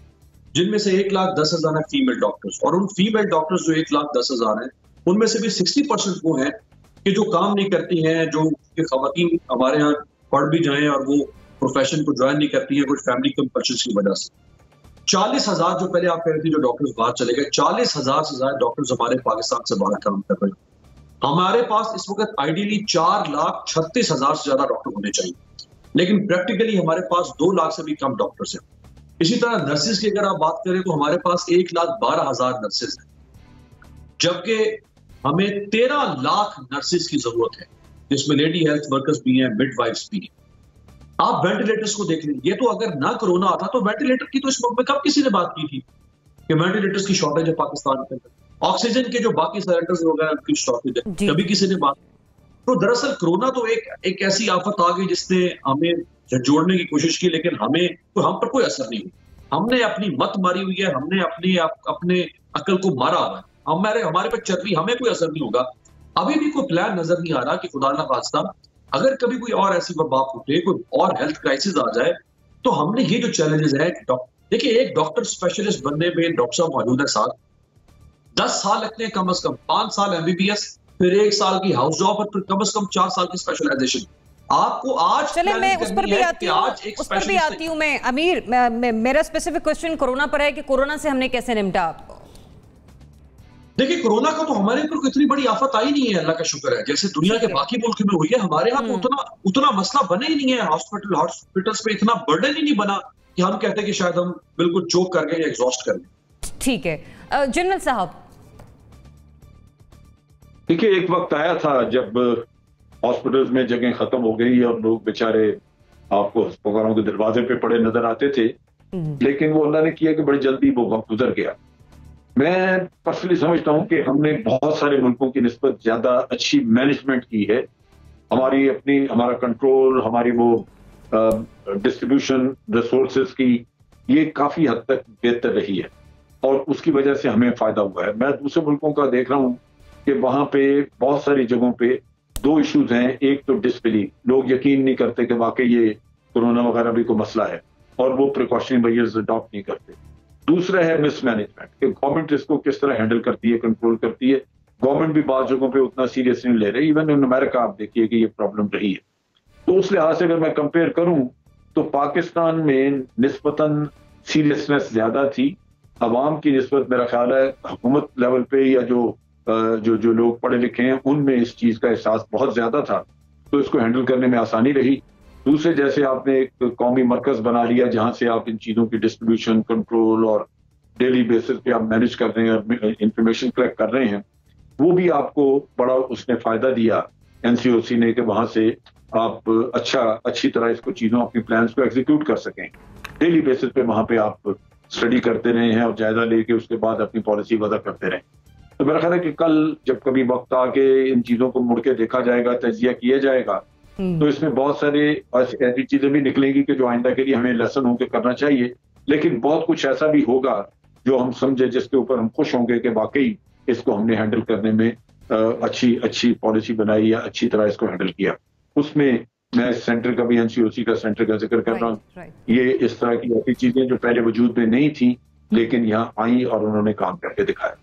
जिनमें से 1,10,000 है फीमेल डॉक्टर्स, और उन फीमेल डॉक्टर्स जो 1,10,000 हैं उनमें से भी 60% वो हैं कि जो काम नहीं करती हैं, जो खवातीन हमारे यहाँ पढ़ भी जाएं और वो प्रोफेशन को ज्वाइन नहीं करती हैं कुछ फैमिली कंपल्शंस की वजह से। 40,000 जो पहले आप कह रहे थे जो डॉक्टर्स बाहर चले गए, 40,000 से ज्यादा डॉक्टर्स हमारे पाकिस्तान से बाहर काम कर रहे हैं। हमारे पास इस वक्त आइडियली 4,36,000 से ज्यादा डॉक्टर होने चाहिए, लेकिन प्रैक्टिकली हमारे पास 2 लाख से भी कम डॉक्टर्स हैं। इसी तरह नर्सेज की अगर आप बात करें तो हमारे पास 1,12,000 नर्सेज हैं, जबकि हमें 13 लाख नर्सेज की जरूरत है, जिसमें लेडी हेल्थ वर्कर्स भी हैं, मिडवाइफ्स भी हैं। आप वेंटिलेटर्स को देख लें, ये तो अगर ना कोरोना आता तो वेंटिलेटर की तो इस मुल्क में कब किसी ने बात की थी कि वेंटिलेटर्स की शॉर्टेज है पाकिस्तान के अंदर, ऑक्सीजन के जो बाकी सिलेंडर्स वगैरह उनकी शॉर्टेज है, कभी किसी ने बात। तो दरअसल कोरोना तो एक ऐसी आफत आ गई जिसने हमें जोड़ने की कोशिश की, लेकिन हम पर कोई असर नहीं हुआ। हमने अपनी मत मारी हुई है, हमने अपने अकल को मारा हुआ है, हमारे पर चल रही, हमें कोई असर नहीं होगा। अभी भी कोई प्लान नजर नहीं आ रहा कि खुदा न खास्ता अगर कभी कोई और ऐसी वबा उठे, कोई और हेल्थ क्राइसिस आ जाए, तो हमने ये जो चैलेंजेस है, देखिए एक डॉक्टर स्पेशलिस्ट बनने में डॉक्टर साहब मौजूद है साथ, 10 साल लगते हैं कम से कम, 5 साल MBBS, फिर 1 साल की हाउस जॉब और फिर कम से कम 4 साल की स्पेशलाइजेशन। आपको आज चले मैं उस पर भी आती हूँ मैं अमीर, मेरा स्पेसिफिक क्वेश्चन कोरोना पर है कि कोरोना से हमने कैसे निपटा। देखिए, कोरोना का तो हमारे ऊपर इतनी बड़ी आफत आई नहीं है, अल्लाह का शुक्र है। जैसे दुनिया के बाकी मुल्क में हुई है, हमारे यहाँ तो उतना मसला बना ही नहीं है। हॉस्पिटल्स पे इतना बर्डन ही नहीं बना कि हम कहते हैं कि शायद हम बिल्कुल चोक कर गए या एग्जॉस्ट कर गए। ठीक है, जनरल साहब। देखिए, एक वक्त आया था जब हॉस्पिटल्स में जगह खत्म हो गई और लोग बेचारे आपको अस्पतालों के दरवाजे पे पड़े नजर आते थे, लेकिन वो अल्लाह ने किया कि बड़ी जल्दी वो वक्त गुजर गया। मैं पर्सनली समझता हूं कि हमने बहुत सारे मुल्कों की निस्बत ज्यादा अच्छी मैनेजमेंट की है। हमारा कंट्रोल, हमारी वो डिस्ट्रीब्यूशन रिसोर्सेज की, ये काफी हद तक बेहतर रही है और उसकी वजह से हमें फायदा हुआ है। मैं दूसरे मुल्कों का देख रहा हूं कि वहां पे बहुत सारी जगहों पे दो इश्यूज हैं। एक तो डिसबिलीव, लोग यकीन नहीं करते कि वाकई ये कोरोना वगैरह भी कोई मसला है और वो प्रिकॉशनरी मेजर्स अडॉप्ट नहीं करते। दूसरा है मिसमैनेजमेंट, कि गवर्नमेंट इसको किस तरह हैंडल करती है, कंट्रोल करती है। गवर्नमेंट भी बात जगहों पे उतना सीरियस नहीं ले रही। इवन इन अमेरिका आप देखिए कि ये प्रॉब्लम रही है। तो उस लिहाज से अगर मैं कंपेयर करूं तो पाकिस्तान में निस्बतन सीरियसनेस ज्यादा थी। अवाम की निस्बत मेरा ख्याल है हुकूमत लेवल पे या जो लोग पढ़े लिखे हैं उनमें इस चीज का एहसास बहुत ज्यादा था, तो इसको हैंडल करने में आसानी रही। दूसरे, जैसे आपने एक कौमी मरकज बना लिया जहां से आप इन चीजों की डिस्ट्रीब्यूशन, कंट्रोल और डेली बेसिस पे आप मैनेज कर रहे हैं, इंफॉर्मेशन कलेक्ट कर रहे हैं, वो भी आपको बड़ा उसने फायदा दिया एनसीओसी ने, कि वहां से आप अच्छी तरह इसको चीजों, अपनी प्लान्स को एग्जीक्यूट कर सकें। डेली बेसिस पे वहां पे आप स्टडी करते रहे हैं और जायजा लेके उसके बाद अपनी पॉलिसी वजह करते रहे। तो मेरा ख्याल है कि कल जब कभी वक्त आके इन चीजों को मुड़ के देखा जाएगा, तजिया किया जाएगा, तो इसमें बहुत सारे ऐसी चीजें भी निकलेंगी कि जो आइंदा के लिए हमें लेसन होकर करना चाहिए। लेकिन बहुत कुछ ऐसा भी होगा जो हम समझे, जिसके ऊपर हम खुश होंगे कि वाकई इसको हमने हैंडल करने में अच्छी पॉलिसी बनाई या अच्छी तरह इसको हैंडल किया। उसमें मैं सेंटर का भी, एनसीओसी का सेंटर का जिक्र कर रहा हूँ। ये इस तरह की ऐसी चीजें जो पहले वजूद में नहीं थी लेकिन यहाँ आई और उन्होंने काम करके दिखाया।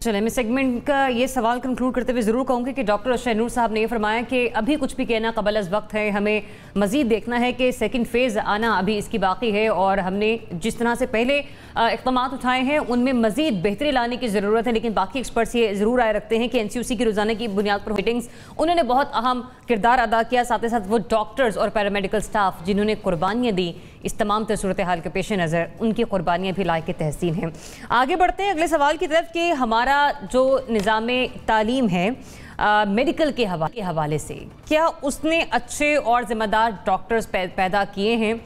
चले, मैं सेगमेंट का ये सवाल कंक्लूड करते हुए ज़रूर कहूँगी कि डॉक्टर शहनूर साहब ने ये फरमाया कि अभी कुछ भी कहना कबल अज़ वक्त है, हमें मज़ीद देखना है कि सेकंड फेज़ आना अभी इसकी बाकी है और हमने जिस तरह से पहले इक़दामात उठाए हैं उनमें मज़ीद बेहतरी लाने की ज़रूरत है। लेकिन बाकी एक्सपर्ट्स ये ज़रूर राय रखते हैं कि एनसीओसी की रोज़ाना की बुनियाद पर मीटिंग्स उन्होंने बहुत अहम किरदार अदा किया। साथ ही साथ वो डॉक्टर्स और पैरामेडिकल स्टाफ जिन्होंने कुर्बानियाँ दी इस तमाम सूरत हाल के पेश नज़र, उनकी कुर्बानियाँ भी लायक तहसीन हैं। आगे बढ़ते हैं अगले सवाल की तरफ कि हमारा जो निज़ाम तालीम है मेडिकल के हवाले से, क्या उसने अच्छे और ज़िम्मेदार डॉक्टर्स पैदा किए हैं?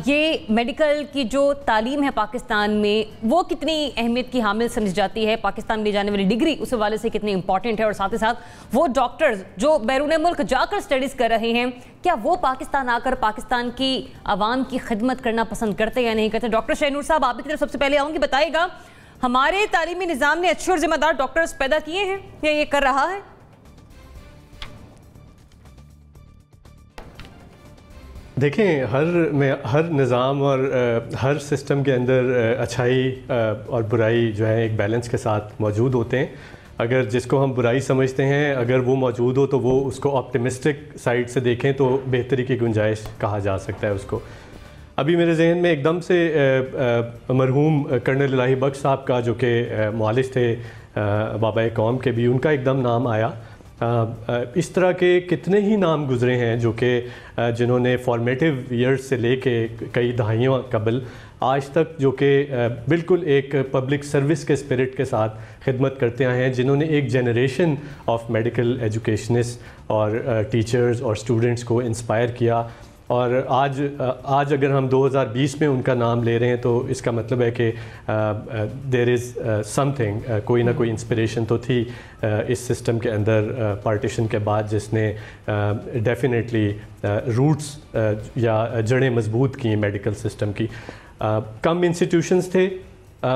ये मेडिकल की जो तालीम है पाकिस्तान में वो कितनी अहमियत की हामिल समझी जाती है? पाकिस्तान में ली जाने वाली डिग्री उस हवाले से कितनी इंपॉर्टेंट है? और साथ ही साथ वो डॉक्टर्स जो बैरून मुल्क जाकर स्टडीज़ कर रहे हैं, क्या वो पाकिस्तान आकर पाकिस्तान की आवाम की खिदमत करना पसंद करते या नहीं करते? डॉक्टर शहनूर साहब, आपकी तरफ सबसे पहले आऊँगी, बताइएगा हमारे तालीमी निज़ाम ने अच्छे और ज़िम्मेदार डॉक्टर्स पैदा किए हैं या ये कर रहा है? देखें, हर निज़ाम और हर सिस्टम के अंदर अच्छाई और बुराई जो है एक बैलेंस के साथ मौजूद होते हैं। अगर जिसको हम बुराई समझते हैं अगर वो मौजूद हो तो वो उसको ऑप्टिमिस्टिक साइड से देखें तो बेहतरी की गुंजाइश कहा जा सकता है उसको। अभी मेरे जहन में एकदम से मरहूम कर्नल इलाही बख्श साहब का, जो कि मुआलिज थे बाबा कौम के भी, उनका एकदम नाम आया। इस तरह के कितने ही नाम गुज़रे हैं जो कि जिन्होंने फॉर्मेटिव ईयर्स से लेके कई दहाइयों कबल आज तक जो कि बिल्कुल एक पब्लिक सर्विस के स्पिरिट के साथ खिदमत करते आए हैं, जिन्होंने एक जनरेशन ऑफ मेडिकल एजुकेशनिस्ट और टीचर्स और स्टूडेंट्स को इंस्पायर किया। और आज अगर हम 2020 में उनका नाम ले रहे हैं तो इसका मतलब है कि देयर इज़ समथिंग, कोई ना कोई इंस्पिरेशन तो थी इस सिस्टम के अंदर पार्टीशन के बाद, जिसने डेफिनेटली रूट्स या जड़ें मजबूत की मेडिकल सिस्टम की। कम इंस्टीट्यूशंस थे,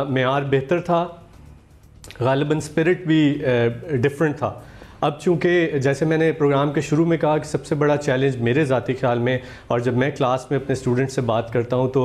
मेयार बेहतर था, गालिबन स्पिरिट भी डिफरेंट था। अब चूँकि जैसे मैंने प्रोग्राम के शुरू में कहा कि सबसे बड़ा चैलेंज मेरे ज़ाती ख्याल में, और जब मैं क्लास में अपने स्टूडेंट से बात करता हूँ तो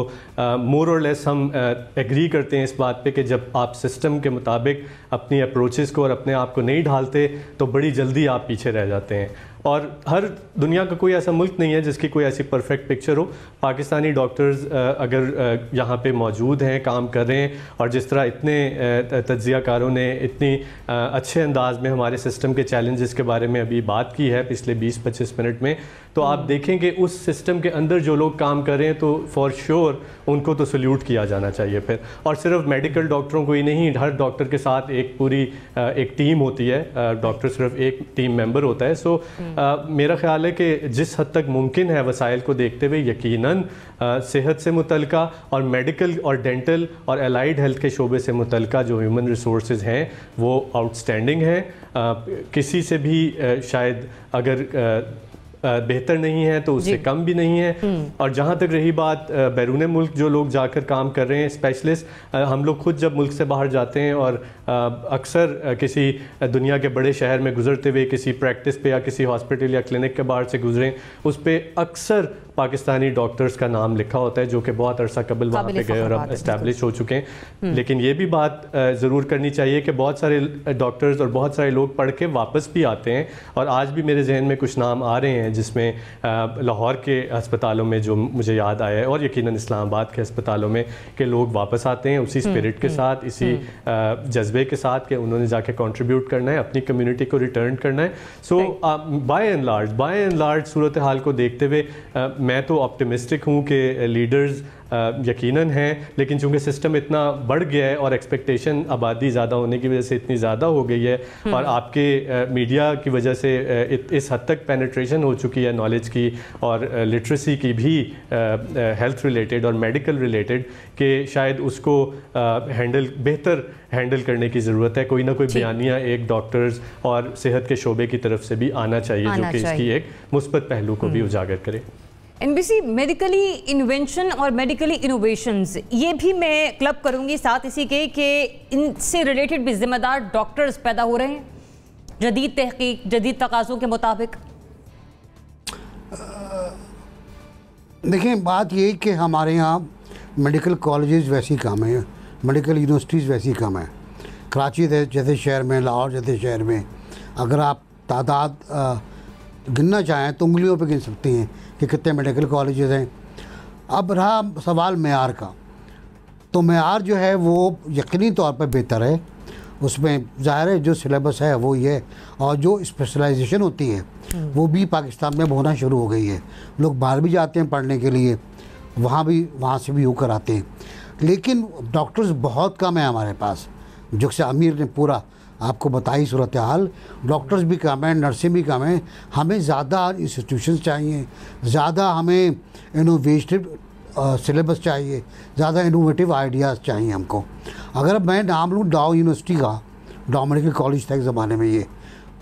मोर और लेस हम एग्री करते हैं इस बात पे कि जब आप सिस्टम के मुताबिक अपनी अप्रोचेस को और अपने आप को नहीं ढालते तो बड़ी जल्दी आप पीछे रह जाते हैं। और हर दुनिया का कोई ऐसा मुल्क नहीं है जिसकी कोई ऐसी परफेक्ट पिक्चर हो। पाकिस्तानी डॉक्टर्स अगर यहाँ पे मौजूद हैं, काम कर रहे हैं, और जिस तरह इतने तज्ज़ियाकारों ने इतनी अच्छे अंदाज में हमारे सिस्टम के चैलेंजेस के बारे में अभी बात की है पिछले 20-25 मिनट में, तो आप देखेंगे उस सिस्टम के अंदर जो लोग काम कर रहे हैं तो फॉर श्योर उनको तो सल्यूट किया जाना चाहिए फिर। और सिर्फ मेडिकल डॉक्टरों को ही नहीं, हर डॉक्टर के साथ एक पूरी एक टीम होती है, डॉक्टर सिर्फ एक टीम मेंबर होता है। सो मेरा ख्याल है कि जिस हद तक मुमकिन है वसाइल को देखते हुए यकीनन सेहत से मुतल्लिका और मेडिकल और डेंटल और एलाइड हेल्थ के शोबे से मुतल्लिका जो ह्यूमन रिसोर्सेज हैं वो आउटस्टैंडिंग हैं। किसी से भी शायद अगर बेहतर नहीं है तो उससे कम भी नहीं है। और जहाँ तक रही बात बैरून मुल्क जो लोग जाकर काम कर रहे हैं स्पेशलिस्ट, हम लोग खुद जब मुल्क से बाहर जाते हैं और अक्सर किसी दुनिया के बड़े शहर में गुजरते हुए किसी प्रैक्टिस पे या किसी हॉस्पिटल या क्लिनिक के बाहर से गुजरें, उस पर अक्सर पाकिस्तानी डॉक्टर्स का नाम लिखा होता है जो कि बहुत अरसा कबल वहाँ पे गए और अब एस्टैब्लिश हो चुके हैं। लेकिन ये भी बात ज़रूर करनी चाहिए कि बहुत सारे डॉक्टर्स और बहुत सारे लोग पढ़ के वापस भी आते हैं, और आज भी मेरे जहन में कुछ नाम आ रहे हैं जिसमें लाहौर के अस्पतालों में जो मुझे याद आया है, और यकीनन इस्लामाबाद के अस्पतालों में, कि लोग वापस आते हैं उसी स्पिरिट के साथ, इसी जज्बे के साथ कि उन्होंने जाके कंट्रीब्यूट करना है, अपनी कम्युनिटी को रिटर्न करना है। सो बाय एंड लार्ज सूरत हाल को देखते हुए मैं तो ऑप्टिमिस्टिक हूँ कि लीडर्स यकीनन हैं, लेकिन चूंकि सिस्टम इतना बढ़ गया है और एक्सपेक्टेशन आबादी ज़्यादा होने की वजह से इतनी ज़्यादा हो गई है, और आपके मीडिया की वजह से इस हद तक पेनिट्रेशन हो चुकी है नॉलेज की और लिटरेसी की भी हेल्थ रिलेटेड और मेडिकल रिलेटेड, कि शायद उसको बेहतर हैंडल करने की ज़रूरत है। कोई ना कोई बयानिया एक डॉक्टर्स और सेहत के शोबे की तरफ से भी आना चाहिए जो कि इसकी एक मुस्बत पहलू को भी उजागर करे। एनबीसी मेडिकली इन्वेंशन और मेडिकली इनोवेशंस, ये भी मैं क्लब करूंगी साथ इसी के कि इनसे रिलेटेड भी जिम्मेदार डॉक्टर्स पैदा हो रहे हैं जदीद तहकीक, जदीद तकाज़ों के मुताबिक। देखें, बात ये कि हमारे यहाँ मेडिकल कॉलेजेस वैसी कम है, मेडिकल यूनिवर्सिटीज़ वैसी कम है। कराची जैसे शहर में, लाहौर जैसे शहर में अगर आप तादाद गिनना चाहें तो उंगलियों पे गिन सकते हैं कि कितने मेडिकल कॉलेजेस हैं। अब रहा सवाल मेयार का, तो मेयार जो है वो यकीनी तौर पर बेहतर है, उसमें ज़ाहिर है जो सिलेबस है वो ये, और जो स्पेशलाइजेशन होती है वो भी पाकिस्तान में होना शुरू हो गई है। लोग बाहर भी जाते हैं पढ़ने के लिए, वहाँ से भी होकर आते हैं, लेकिन डॉक्टर्स बहुत कम है हमारे पास। जो से अमीर ने पूरा आपको बताई सूरत हाल, डॉक्टर्स भी कम हैं, नर्सें भी कम हैं। हमें ज़्यादा इंस्टीट्यूशंस चाहिए, ज़्यादा हमें इनोवेटिव सिलेबस चाहिए, ज़्यादा इनोवेटिव आइडियाज़ चाहिए हमको। अगर मैं नाम लूँ डाउ यूनिवर्सिटी का, डाउ मेडिकल कॉलेज था एक ज़माने में, ये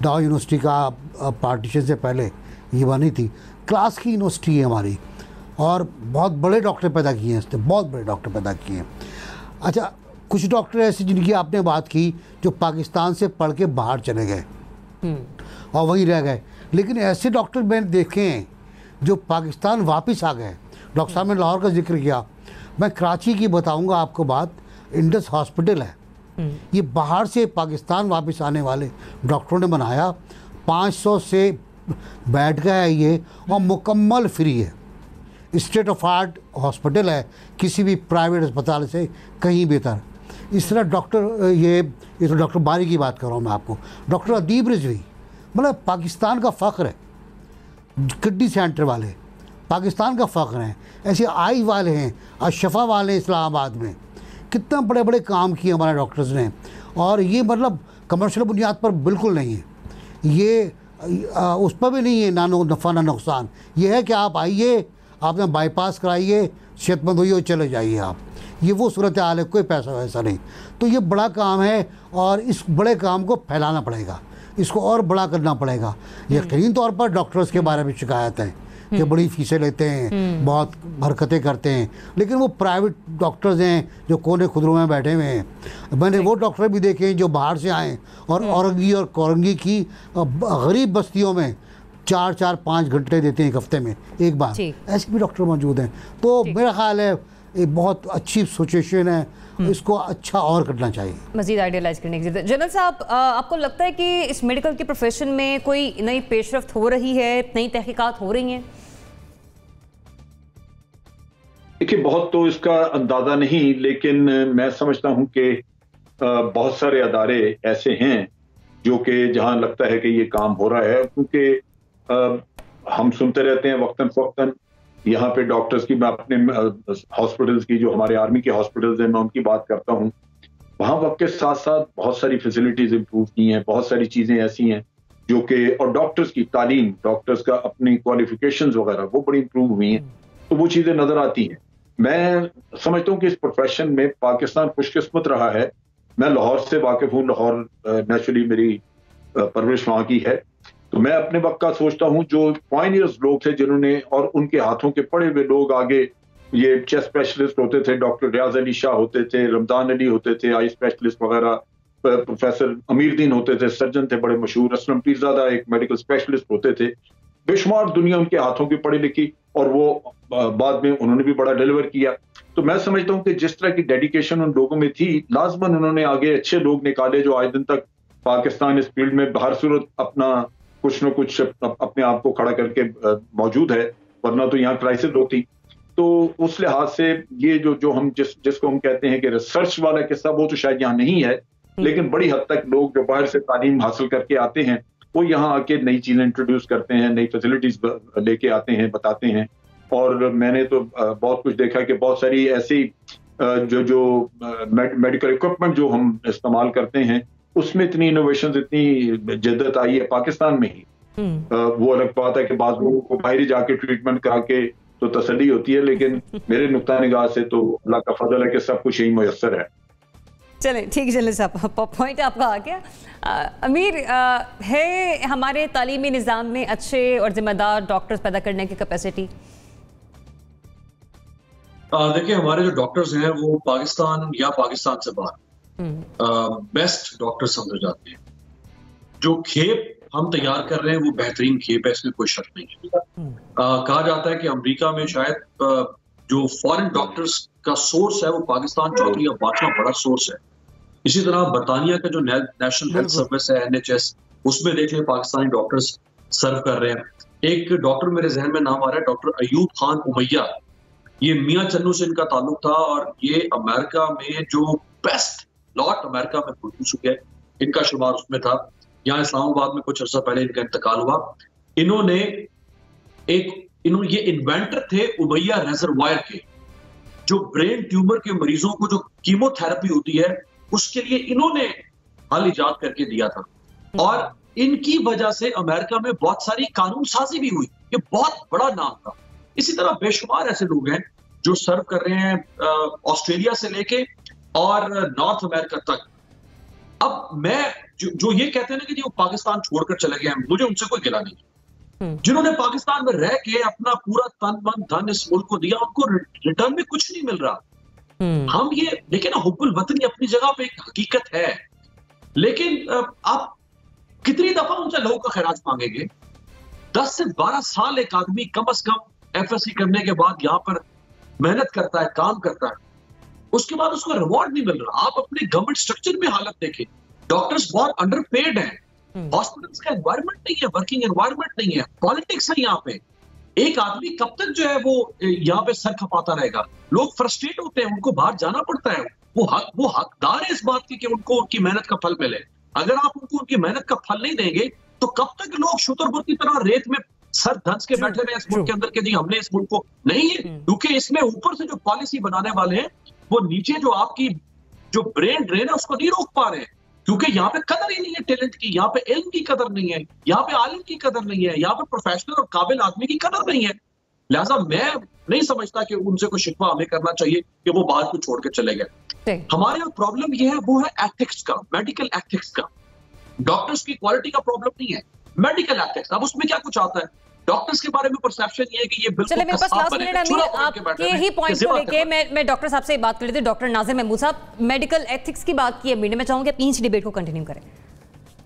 डाउ यूनिवर्सिटी का पार्टीशन से पहले ये बनी थी, क्लास की यूनिवर्सिटी है हमारी, और बहुत बड़े डॉक्टर पैदा किए हैं इसने, बहुत बड़े डॉक्टर पैदा किए हैं। अच्छा, कुछ डॉक्टर ऐसे जिनकी आपने बात की जो पाकिस्तान से पढ़ के बाहर चले गए और वहीं रह गए, लेकिन ऐसे डॉक्टर मैंने देखे हैं जो पाकिस्तान वापस आ गए। डॉक्टर साहब ने लाहौर का जिक्र किया, मैं कराची की बताऊंगा आपको बात। इंडस हॉस्पिटल है, ये बाहर से पाकिस्तान वापस आने वाले डॉक्टरों ने बनाया। 500 से बैठ गया है ये, और मुकम्मल फ्री है, स्टेट ऑफ आर्ट हॉस्पिटल है, किसी भी प्राइवेट अस्पताल से कहीं बेहतर। इस तरह डॉक्टर ये तो डॉक्टर बारी की बात कर रहा हूँ मैं आपको, डॉक्टर अदीब रिजवी, मतलब पाकिस्तान का फ़ख्र है। किडनी सेंटर वाले पाकिस्तान का फ़ख्र हैं, ऐसे आई वाले हैं, अशफा वाले हैं इस्लामाबाद में, कितना बड़े बड़े काम किए हमारे डॉक्टर्स ने। और ये मतलब कमर्शियल बुनियाद पर बिल्कुल नहीं है, ये उस पर भी नहीं है ना नफ़ा ना नुकसान। ये है कि आप आइए, आपने बाईपास कराइए, सेहतमंद होइए और चले जाइए आप। ये वो सूरत हाल है, कोई पैसा वैसा नहीं। तो ये बड़ा काम है और इस बड़े काम को फैलाना पड़ेगा, इसको और बड़ा करना पड़ेगा। यकीनी तौर पर डॉक्टर्स के बारे में शिकायत है कि बड़ी फीसें लेते हैं, बहुत हरकतें करते हैं, लेकिन वो प्राइवेट डॉक्टर्स हैं जो कोने खुदरों में बैठे हुए हैं। मैंने वो डॉक्टर भी देखे हैं जो बाहर से आए और औरंगी और कोरंगी की गरीब बस्तियों में 4-4-5 घंटे देते हैं एक हफ्ते में एक बार, ऐसे भी डॉक्टर मौजूद हैं। तो मेरा ख्याल है एक बहुत अच्छी सिचुएशन है, इसको अच्छा और करना चाहिए, मजीद आइडियलाइज करने की जरूरत। जनरल साहब, आपको लगता है कि इस मेडिकल के प्रोफेशन में कोई नई पेशरफ्त हो रही है, नई तहकीकात हो रही हैं? देखिए, बहुत तो इसका अंदाजा नहीं, लेकिन मैं समझता हूं कि बहुत सारे अदारे ऐसे हैं जो कि जहां लगता है कि ये काम हो रहा है, क्योंकि हम सुनते रहते हैं वक्तन फवक्तन यहाँ पे डॉक्टर्स की, मैं अपने हॉस्पिटल्स की, जो हमारे आर्मी के हॉस्पिटल्स हैं, मैं उनकी बात करता हूँ, वहाँ वक्त के साथ साथ बहुत सारी फैसिलिटीज इंप्रूव की हैं, बहुत सारी चीजें ऐसी हैं जो कि, और डॉक्टर्स की तालीम, डॉक्टर्स का अपनी क्वालिफिकेशंस वगैरह वो बड़ी इंप्रूव हुई हैं, तो वो चीजें नजर आती हैं। मैं समझता हूँ कि इस प्रोफेशन में पाकिस्तान खुशकिस्मत रहा है। मैं लाहौर से वाकिफ हूँ, लाहौर नेचुरली मेरी परवरिश वहाँ की है, तो मैं अपने वक्त का सोचता हूँ जो पायनियर्स लोग थे जिन्होंने, और उनके हाथों के पड़े हुए लोग आगे, ये चेस्ट स्पेशलिस्ट होते थे, डॉक्टर रियाज अली शाह होते थे, रमजान अली होते थे, आई स्पेशलिस्ट वगैरह, प्रोफेसर अमीरुद्दीन होते थे, सर्जन थे बड़े मशहूर, असलम पीरजादा एक मेडिकल स्पेशलिस्ट होते थे, बेशुमार दुनिया उनके हाथों की पढ़ी लिखी, और वो बाद में उन्होंने भी बड़ा डिलीवर किया। तो मैं समझता हूँ कि जिस तरह की डेडिकेशन उन लोगों में थी, लाजमन उन्होंने आगे अच्छे लोग निकाले जो आज दिन तक पाकिस्तान इस फील्ड में हर सूरत अपना कुछ न कुछ अपने आप को खड़ा करके मौजूद है, वरना तो यहाँ क्राइसिस होती। तो उस लिहाज से ये जो हम जिसको हम कहते हैं कि रिसर्च वाला किस्सा, वो तो शायद यहाँ नहीं है, लेकिन बड़ी हद तक लोग जो बाहर से तालीम हासिल करके आते हैं वो यहाँ आके नई चीजें इंट्रोड्यूस करते हैं, नई फैसिलिटीज लेके आते हैं, बताते हैं। और मैंने तो बहुत कुछ देखा कि बहुत सारी ऐसी जो मेडिकल इक्विपमेंट जो हम इस्तेमाल करते हैं, उसमें इतनी इनोवेशन, इतनी जिद्दत आई है पाकिस्तान में ही। वो अलग बात है कि बाद लोगों को बाहर जाके ट्रीटमेंट करा के तो तसल्ली होती है, लेकिन मेरे नुक्ता निगाह से तो अल्लाह का फजल है कि सब कुछ यही मुयस्सर है। चलें, ठीक है जनरल साहब, पॉइंट आपका आ गया। अमीर, है हमारे तालीमी निज़ाम में अच्छे और जिम्मेदार डॉक्टर्स पैदा करने की कैपेसिटी? देखिए, हमारे जो डॉक्टर्स हैं वो पाकिस्तान या पाकिस्तान से बाहर बेस्ट डॉक्टर समझे जाते हैं। जो खेप हम तैयार कर रहे हैं वो बेहतरीन खेप है, इसमें कोई शक नहीं है। कहा जाता है कि अमेरिका में शायद जो फॉरेन डॉक्टर्स का सोर्स है वो पाकिस्तान चौथा या पांचवा बड़ा सोर्स है। इसी तरह बरतानिया का जो नेशनल हेल्थ सर्विस है NHS, उसमें देख लें पाकिस्तानी डॉक्टर्स सर्व कर रहे हैं। एक डॉक्टर मेरे जहन में नाम आ रहा है, डॉक्टर अयूब खान उमैया। ये मियाँ चन्नू से इनका ताल्लुक था और ये अमेरिका में जो बेस्ट लॉट अमेरिका में प्रोड्यूस हुआ है, इनका शुमार उसमें था। यहाँ इस्लामाबाद में कुछ अर्सा पहले इनका इंतकाल हुआ। इन्होंने ये इन्वेंटर थे उमैया रिजर्वायर के, जो ब्रेन ट्यूमर के मरीजों को जो कीमोथेरेपी होती है उसके लिए इन्होंने हाल इजाद करके दिया था। और इनकी वजह से अमेरिका में बहुत सारी कानून साजी भी हुई। ये बहुत बड़ा नाम था। इसी तरह बेशुमार ऐसे लोग हैं जो सर्व कर रहे हैं ऑस्ट्रेलिया से लेके और नॉर्थ अमेरिका तक। अब मैं जो ये कहते हैं ना कि वो पाकिस्तान छोड़कर चले गए हैं, मुझे उनसे कोई गिला नहीं। जिन्होंने पाकिस्तान में रह के अपना पूरा तन मन धन इस मुल्क को दिया, उनको रिटर्न में कुछ नहीं मिल रहा। हम ये देखें ना, हुब्बुल वतनी अपनी जगह पे एक हकीकत है, लेकिन आप कितनी दफा उनसे लोगों का खैराज मांगेंगे? 10 से 12 साल एक आदमी कम से कम FSC करने के बाद यहाँ पर मेहनत करता है, काम करता है, उसके बाद उसको रिवॉर्ड नहीं मिल रहा। आप अपने गवर्नमेंट स्ट्रक्चर में हालत देखें, डॉक्टर्स बहुत अंडरपेड हैं, हॉस्पिटल्स का एनवायरनमेंट नहीं है, वर्किंग एनवायरनमेंट नहीं है, पॉलिटिक्स है यहाँ पे। एक आदमी कब तक जो है वो यहाँ पे सर खपाता रहेगा? लोग फ्रस्ट्रेट होते हैं, उनको बाहर जाना पड़ता है। वो हकदार है इस बात की कि उनको उनकी मेहनत का फल मिले। अगर आप उनको उनकी मेहनत का फल नहीं देंगे तो कब तक लोग शुतरबुर की तरह रेत में सर धंस के बैठे रहे इस मुल्क के अंदर के जी हमने इस मुल्क को नहीं है। क्योंकि इसमें ऊपर से जो पॉलिसी बनाने वाले हैं वो नीचे जो आपकी जो ब्रेन ड्रेन है उसको नहीं रोक पा रहे हैं, क्योंकि यहाँ पे कदर ही नहीं है टैलेंट की, यहाँ पे इल्म की कदर नहीं है, यहाँ पे आलिम की कदर नहीं है, यहाँ पे प्रोफेशनल और काबिल आदमी की कदर नहीं है। लिहाजा मैं नहीं समझता कि उनसे कोई शिकवा हमें करना चाहिए कि वो बात को छोड़ के चले गए। हमारे यहाँ प्रॉब्लम ये है, वो है एथिक्स का, मेडिकल एथिक्स का। डॉक्टर्स की क्वालिटी का प्रॉब्लम नहीं है, मेडिकल एथिक्स। अब उसमें क्या कुछ आता है? डॉक्टर्स के बारे में परसेप्शन ये है कि ये बिल्कुल मेरे पास लास्ट मिनट आपके ही पॉइंट को लेके मैं डॉक्टर साहब से बात कर रही थी। डॉक्टर नाजिर महमूद साहब, मेडिकल एथिक्स की बात की है मीडिया में, चाहूंगी आप इंच डिबेट को कंटिन्यू करें।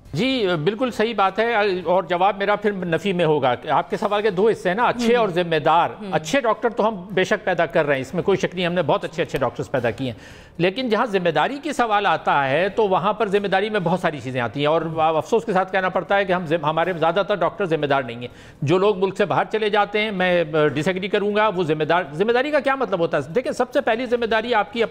जी बिल्कुल सही बात है, और जवाब मेरा फिर नफ़ी में होगा। आपके सवाल के दो हिस्से हैं ना, अच्छे और जिम्मेदार। अच्छे डॉक्टर तो हम बेशक पैदा कर रहे हैं, इसमें कोई शक नहीं, हमने बहुत अच्छे अच्छे डॉक्टर्स पैदा किए हैं, लेकिन जहाँ जिम्मेदारी की सवाल आता है तो वहाँ पर जिम्मेदारी में बहुत सारी चीज़ें आती हैं, और अफसोस के साथ कहना पड़ता है कि हमारे ज़्यादातर डॉक्टर जिम्मेदार नहीं हैं। जो लोग मुल्क से बाहर चले जाते हैं, मैं डिसएग्री करूँगा, वो जिम्मेदारी का क्या मतलब होता है? देखिए, सबसे पहली जिम्मेदारी आपकी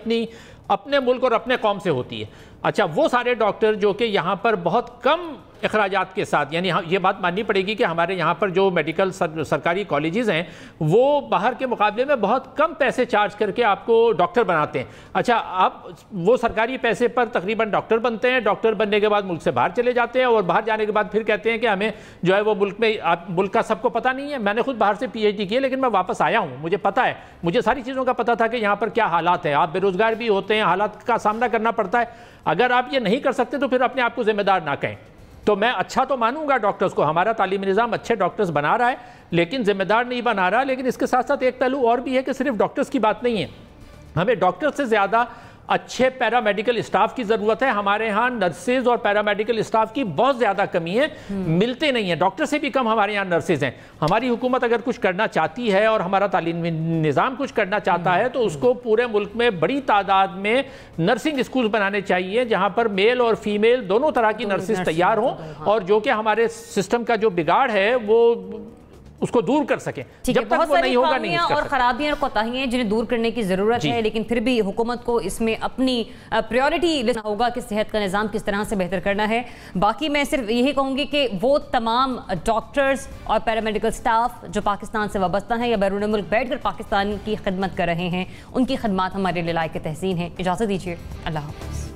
अपने मुल्क और अपने कौम से होती है। अच्छा, वो सारे डॉक्टर जो कि यहाँ पर बहुत कम अखराजात के साथ, यानी ये बात माननी पड़ेगी कि हमारे यहाँ पर जो मेडिकल सरकारी कॉलेजेस हैं वो बाहर के मुकाबले में बहुत कम पैसे चार्ज करके आपको डॉक्टर बनाते हैं। अच्छा, अब वो सरकारी पैसे पर तकरीबन डॉक्टर बनते हैं, डॉक्टर बनने के बाद मुल्क से बाहर चले जाते हैं, और बाहर जाने के बाद फिर कहते हैं कि हमें जो है वो मुल्क का सबको पता नहीं है। मैंने खुद बाहर से PhD की, लेकिन मैं वापस आया हूँ, मुझे पता है, मुझे सारी चीज़ों का पता था कि यहाँ पर क्या हालात हैं। आप बेरोजगार भी होते हैं, हालात का सामना करना पड़ता है। अगर आप ये नहीं कर सकते तो फिर अपने आप को जिम्मेदार ना कहें। तो मैं अच्छा तो मानूंगा डॉक्टर्स को, हमारा तालीमी निज़ाम अच्छे डॉक्टर्स बना रहा है, लेकिन जिम्मेदार नहीं बना रहा। लेकिन इसके साथ साथ एक पहलू और भी है कि सिर्फ डॉक्टर्स की बात नहीं है, हमें डॉक्टर्स से ज़्यादा अच्छे पैरामेडिकल स्टाफ की ज़रूरत है। हमारे यहाँ नर्सेज और पैरामेडिकल स्टाफ की बहुत ज़्यादा कमी है, मिलते नहीं हैं। डॉक्टर से भी कम हमारे यहाँ नर्सेज हैं। हमारी हुकूमत अगर कुछ करना चाहती है और हमारा तालीमी निज़ाम कुछ करना चाहता है तो उसको पूरे मुल्क में बड़ी तादाद में नर्सिंग स्कूल बनाने चाहिए, जहाँ पर मेल और फीमेल दोनों तरह की नर्सेज तैयार हों, और जो कि हमारे सिस्टम का जो बिगाड़ है वो उसको दूर कर सके। जब तक वो नहीं होगा, नहीं कर और खराबियां और कोताहियां जिन्हें दूर करने की जरूरत है, लेकिन फिर भी हुकूमत को इसमें अपनी प्रायोरिटी लेना होगा कि सेहत का निज़ाम किस तरह से बेहतर करना है। बाकी मैं सिर्फ यही कहूंगी कि वो तमाम डॉक्टर्स और पैरामेडिकल स्टाफ जो पाकिस्तान से वाबस्ता हैं या बैरून मुल्क बैठकर पाकिस्तान की खिदमत कर रहे हैं, उनकी खदमात हमारे लिए लायक तहसीन है। इजाज़त दीजिए, अल्लाह हाफ़िज़।